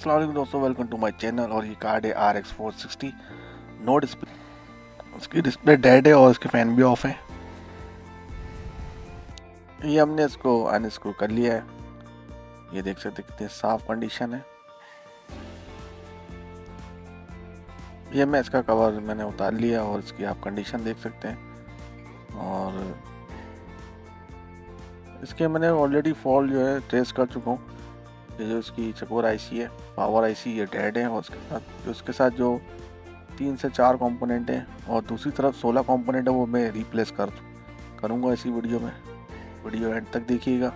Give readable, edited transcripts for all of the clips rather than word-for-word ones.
अस्सलाम वालेकुम दोस्तों, वेलकम टू माय चैनल। और ये कार्ड है RX460 नो डिस्प्ले। उसकी डिस्प्ले डेड है और इसके फैन भी ऑफ है। ये हमने इसको अनस्क्रू कर लिया है। ये देख सकते कितनी साफ कंडीशन है। ये मैं इसका कवर मैंने उतार लिया और इसकी आप कंडीशन देख सकते हैं। और इसके मैंने ऑलरेडी फॉल्ट जो है ट्रेस कर चुका हूँ। ये जो इसकी चकोर आईसी है, पावर आईसी, ये डेड है। और उसके साथ जो 3 से 4 कंपोनेंट हैं और दूसरी तरफ 16 कंपोनेंट है, वो मैं रिप्लेस करूँगा इसी वीडियो में। वीडियो एंड तक देखिएगा।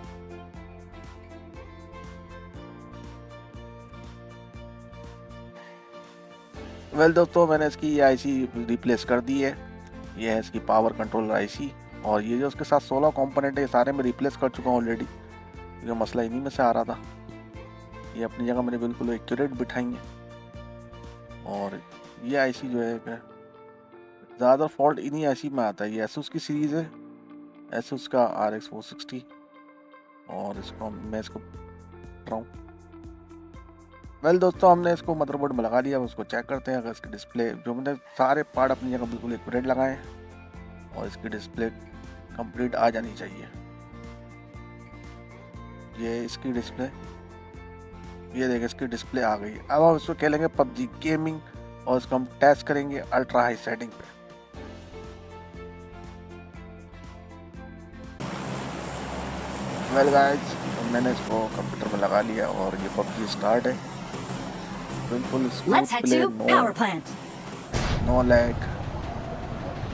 वेल दोस्तों, मैंने इसकी आईसी रिप्लेस कर दी है। ये है इसकी पावर कंट्रोलर आईसी। और ये जो उसके साथ 16 कंपोनेंट है, ये सारे मैं रिप्लेस कर चुका हूँ ऑलरेडी। ये मसला इन्हीं में से आ रहा था। ये अपनी जगह मैंने बिल्कुल एक्यूरेट बिठाई है। और ये आईसी जो है ज़्यादा फॉल्ट इन्हीं आईसी में आता है। ये Asus की सीरीज़ है, Asus का RX460। और मैं इसको रहा हूँ। वेल दोस्तों, हमने इसको मदरबोर्ड में लगा लिया। उसको चेक करते हैं। अगर इसकी डिस्प्ले, जो मैंने सारे पार्ट अपनी जगह बिल्कुल एक्यूरेट लगाए हैं और इसकी डिस्प्ले कंप्लीट आ जानी चाहिए। ये इसकी डिस्प्ले, ये देखिए इसकी डिस्प्ले आ गई। अब हम इसको खेलेंगे PUBG गेमिंग और इसको हम टेस्ट करेंगे अल्ट्रा हाई सेटिंग पे। वेल गाइस, मैंने इसको कंप्यूटर में लगा लिया और ये PUBG स्टार्ट है। बिल्कुल स्मूथ प्ले, नो लैग।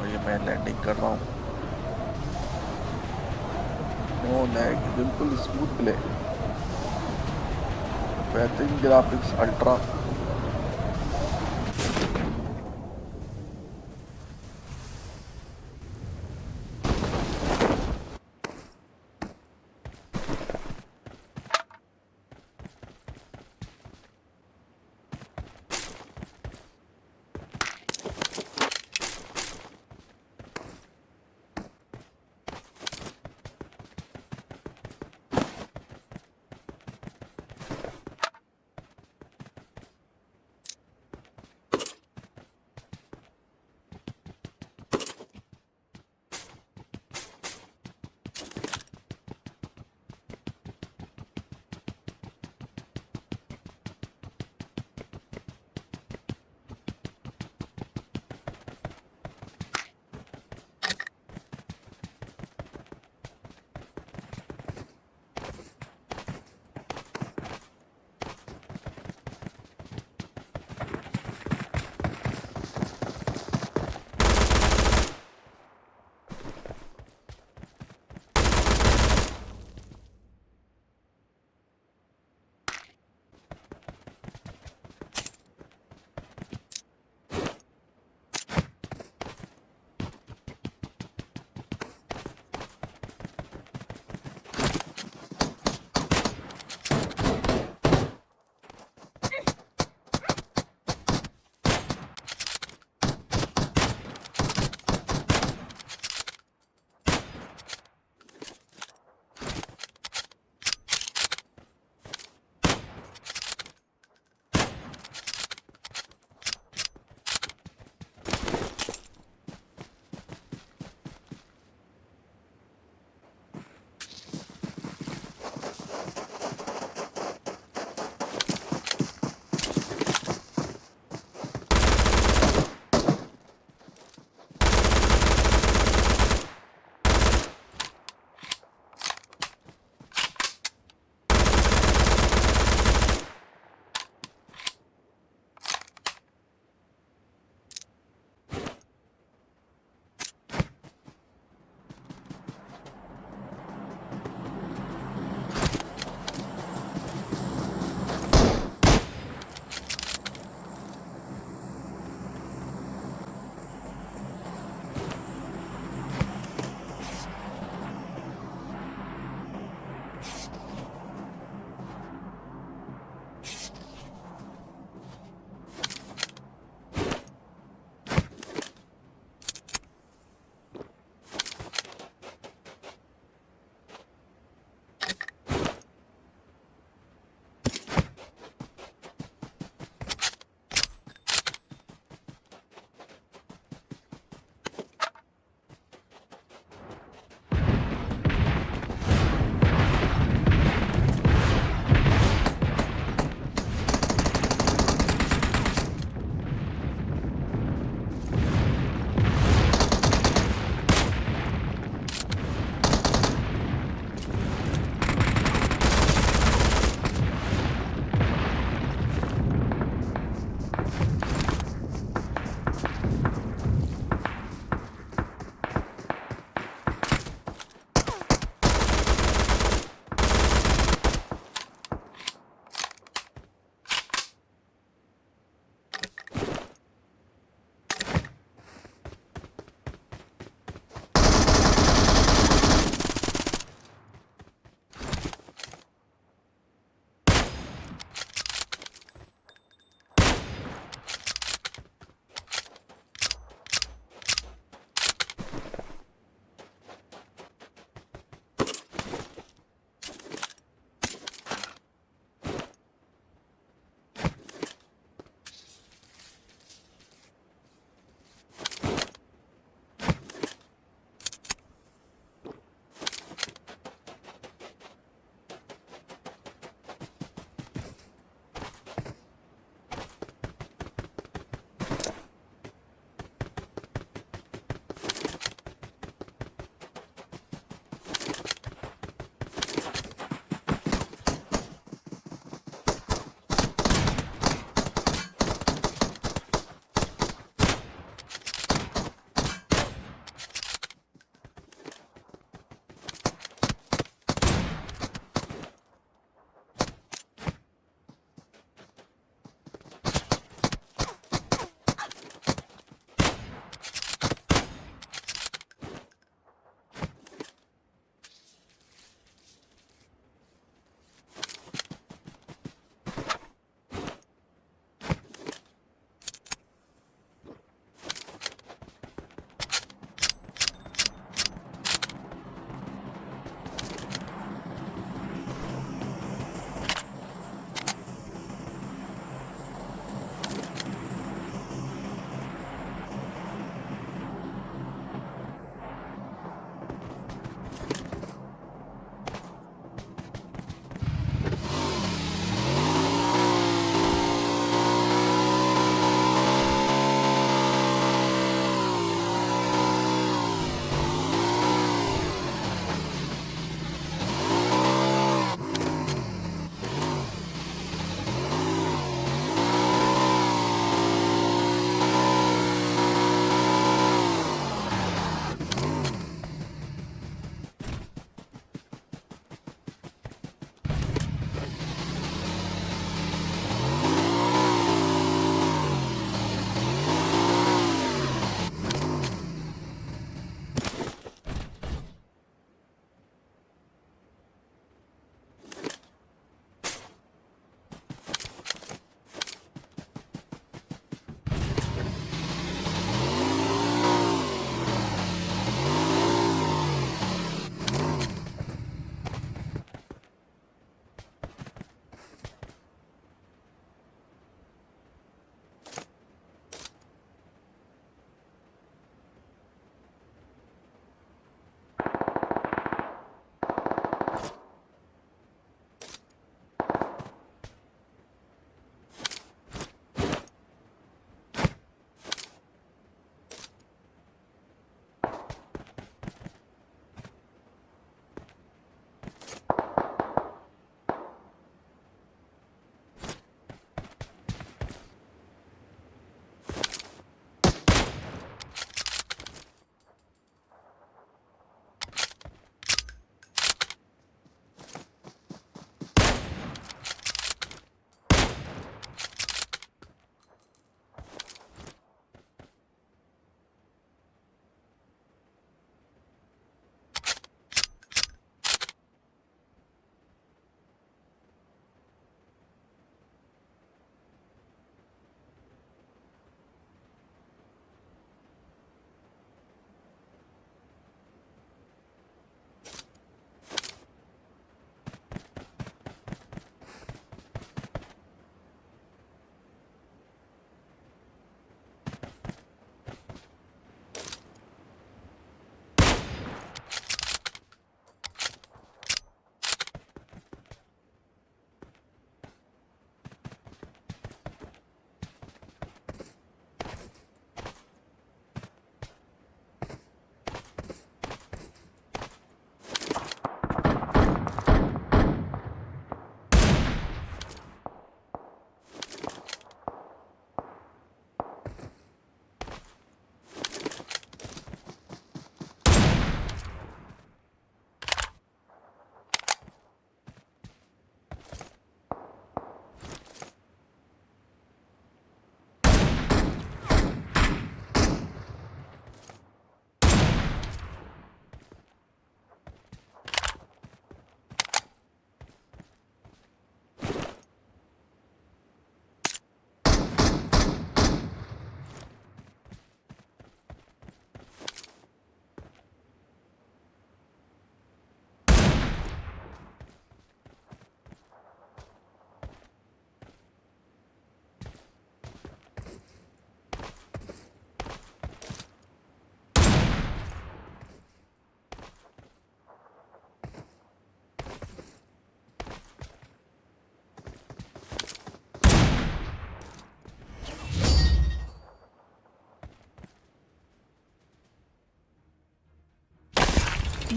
और ये मैं लैंडिंग कर रहा हूँ, नो लैग, बिल्कुल स्मूथ प्ले, बेहतरीन graphics, ultra.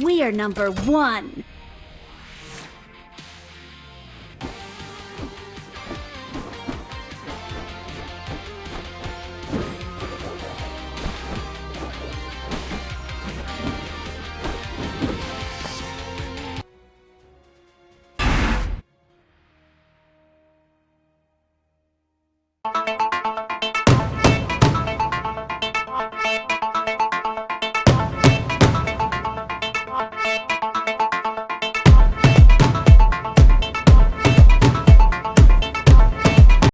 We are number one.